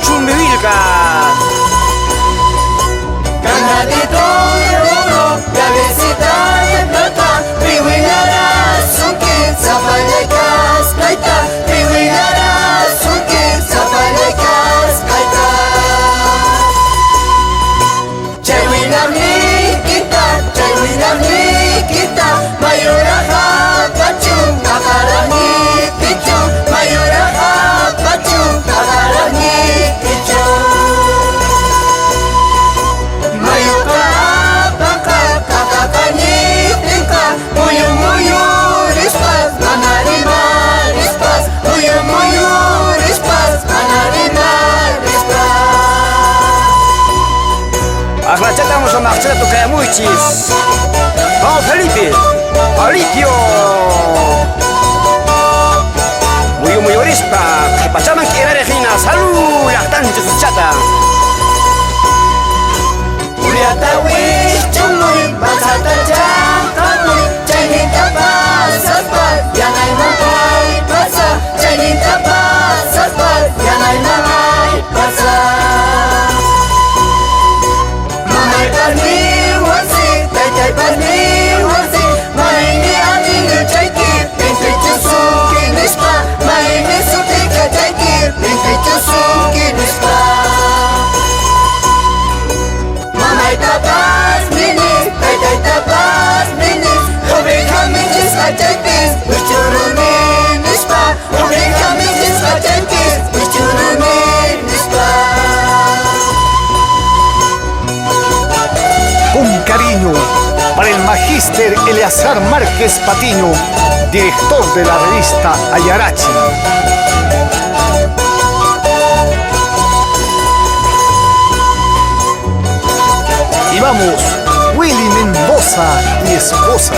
chumbivilca. Ganadito de oro, cabecita de plata, pihuilara, suki, zapalecas, kaita, pihuilara, suki, zapalecas, kaita. Chaiwinamni kita, mayuraha, pachung, kakarani, pichu, mayuraha, pachung, kakarani, pichu. Mayuka, baka, kakakani, tingka, muyu, rispas, manarima, rispas, muyu, rispas, manarima, rispas. Aclatamos a marchar a tocar muchis. Vamos Felipe, Alipio. Muy orispa, que pachaman que era Regina, salud, lactante su chata. Uriatawi, chumuy, masata chakamuy, chaynita pasaspas, yanay mamay pasa, chaynita pasaspas, yanay mamay pasa. Mamay parni wasi, taytay parni wasi, mayni adini chayki, pinti chusuki nispa, mayni sutika chayki, pinti chusuki nispa. Mamay tapas minis, taytay tapas minis, obrika minis kachaypis, wichurumi nispa, obrika minis kachaypis, wichurumi nispa. Con cariño para el magíster Eleazar Márquez Patiño, director de la revista Ayarachi. Y vamos, Willy Mendoza y esposa.